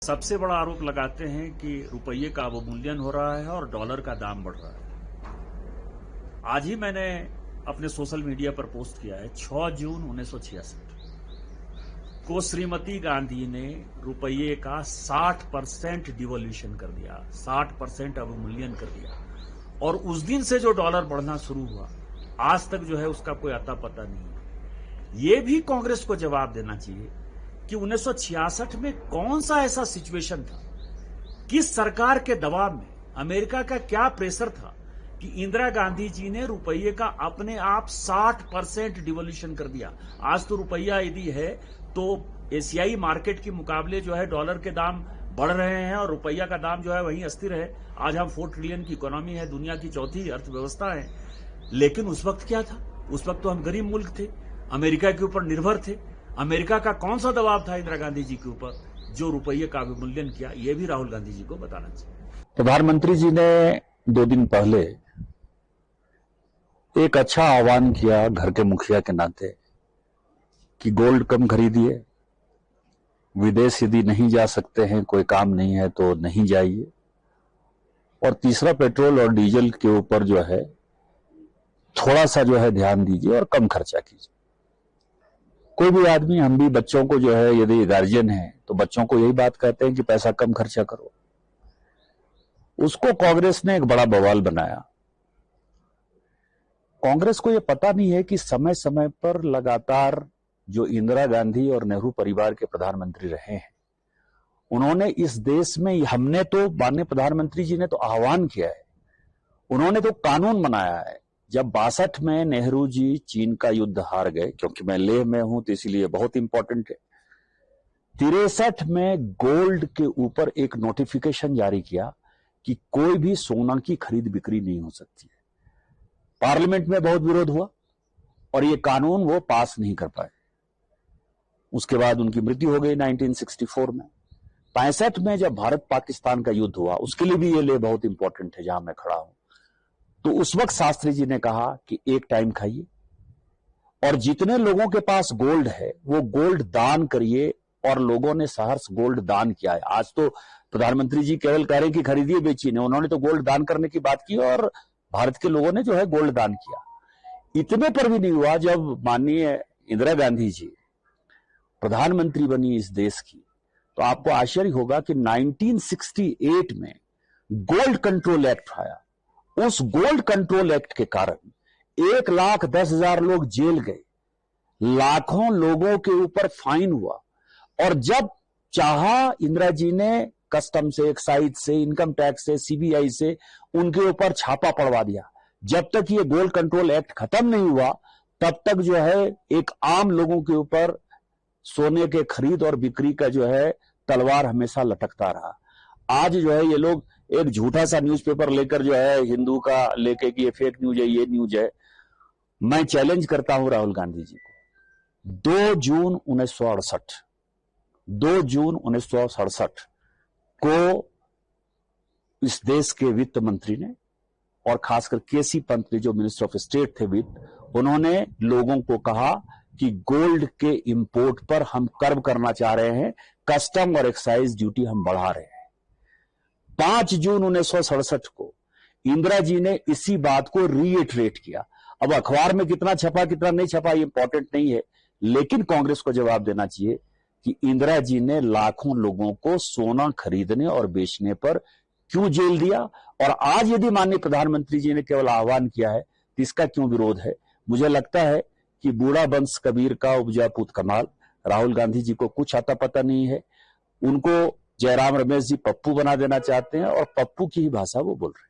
सबसे बड़ा आरोप लगाते हैं कि रुपये का अवमूल्यन हो रहा है और डॉलर का दाम बढ़ रहा है। आज ही मैंने अपने सोशल मीडिया पर पोस्ट किया है, 6 जून 1966 को श्रीमती गांधी ने रुपये का 60% डिवोल्यूशन कर दिया, 60% अवमूल्यन कर दिया। और उस दिन से जो डॉलर बढ़ना शुरू हुआ, आज तक जो है उसका कोई अता पता नहीं है। ये भी कांग्रेस को जवाब देना चाहिए कि 1966 में कौन सा ऐसा सिचुएशन था, किस सरकार के दबाव में, अमेरिका का क्या प्रेशर था कि इंदिरा गांधी जी ने रुपये का अपने आप 60% डिवोल्यूशन कर दिया। आज तो रुपया यदि है तो एशियाई मार्केट के मुकाबले जो है डॉलर के दाम बढ़ रहे हैं और रुपया का दाम जो है वहीं अस्थिर है। आज हम 4 ट्रिलियन की इकोनॉमी है, दुनिया की चौथी अर्थव्यवस्था है। लेकिन उस वक्त क्या था? उस वक्त तो हम गरीब मुल्क थे, अमेरिका के ऊपर निर्भर थे। अमेरिका का कौन सा दबाव था इंदिरा गांधी जी के ऊपर जो रुपये का अवमूल्यन किया? यह भी राहुल गांधी जी को बताना चाहिए। प्रधानमंत्री जी ने 2 दिन पहले एक अच्छा आह्वान किया घर के मुखिया के नाते कि गोल्ड कम खरीदिए, विदेश यदि नहीं जा सकते हैं, कोई काम नहीं है तो नहीं जाइए, और तीसरा पेट्रोल और डीजल के ऊपर जो है थोड़ा सा जो है ध्यान दीजिए और कम खर्चा कीजिए। कोई भी आदमी, हम भी बच्चों को जो है, यदि गार्जियन है तो बच्चों को यही बात कहते हैं कि पैसा कम खर्चा करो। उसको कांग्रेस ने एक बड़ा बवाल बनाया। कांग्रेस को यह पता नहीं है कि समय समय पर लगातार जो इंदिरा गांधी और नेहरू परिवार के प्रधानमंत्री रहे हैं, उन्होंने इस देश में, हमने तो, माननीय प्रधानमंत्री जी ने तो आह्वान किया है, उन्होंने तो कानून बनाया है। जब 62 में नेहरू जी चीन का युद्ध हार गए, क्योंकि मैं लेह में हूं तो इसीलिए बहुत इंपॉर्टेंट है, 63 में गोल्ड के ऊपर एक नोटिफिकेशन जारी किया कि कोई भी सोना की खरीद बिक्री नहीं हो सकती है। पार्लियामेंट में बहुत विरोध हुआ और ये कानून वो पास नहीं कर पाए। उसके बाद उनकी मृत्यु हो गई 1964 में। 65 में जब भारत पाकिस्तान का युद्ध हुआ, उसके लिए भी ये ले बहुत इंपॉर्टेंट है जहां मैं खड़ा हूं, तो उस वक्त शास्त्री जी ने कहा कि एक टाइम खाइए और जितने लोगों के पास गोल्ड है वो गोल्ड दान करिए, और लोगों ने सहर्ष गोल्ड दान किया है। आज तो प्रधानमंत्री जी केवल कह रहे हैं कि खरीदिए बेचिए, उन्होंने तो गोल्ड दान करने की बात की और भारत के लोगों ने जो है गोल्ड दान किया। इतने पर भी नहीं हुआ, जब माननीय इंदिरा गांधी जी प्रधानमंत्री बनी इस देश की, तो आपको आश्चर्य होगा कि 1968 में गोल्ड कंट्रोल एक्ट आया। उस गोल्ड कंट्रोल एक्ट के कारण 1,10,000 लोग जेल गए, लाखों लोगों के ऊपर फाइन हुआ, और जब चाहा इंदिरा जी ने कस्टम से, एक्साइज से, इनकम टैक्स से, सीबीआई से उनके ऊपर छापा पड़वा दिया। जब तक ये गोल्ड कंट्रोल एक्ट खत्म नहीं हुआ तब तक जो है एक आम लोगों के ऊपर सोने के खरीद और बिक्री का जो है तलवार हमेशा लटकता रहा। आज जो है ये लोग एक झूठा सा न्यूज़पेपर लेकर जो है हिंदू का लेके कि ये फेक न्यूज है, ये न्यूज है। मैं चैलेंज करता हूं राहुल गांधी जी को, 2 जून 1967 को इस देश के वित्त मंत्री ने, और खासकर केसी पंत ने जो मिनिस्टर ऑफ स्टेट थे वित्त, उन्होंने लोगों को कहा कि गोल्ड के इंपोर्ट पर हम कर्व करना चाह रहे हैं, कस्टम और एक्साइज ड्यूटी हम बढ़ा रहे हैं। 5 जून 1967 को इंदिरा जी ने इसी बात को रीइटरेट किया। अब अखबार में कितना छपा कितना नहीं छपा ये इंपॉर्टेंट नहीं है, लेकिन कांग्रेस को जवाब देना चाहिए कि इंदिरा जी ने लाखों लोगों को सोना खरीदने और बेचने पर क्यों जेल दिया, और आज यदि माननीय प्रधानमंत्री जी ने केवल आह्वान किया है तो इसका क्यों विरोध है? मुझे लगता है कि बूढ़ा बंश कबीर का उपजा पूत कमाल। राहुल गांधी जी को कुछ आता पता नहीं है। उनको जयराम रमेश जी पप्पू बना देना चाहते हैं और पप्पू की ही भाषा वो बोल रहे हैं।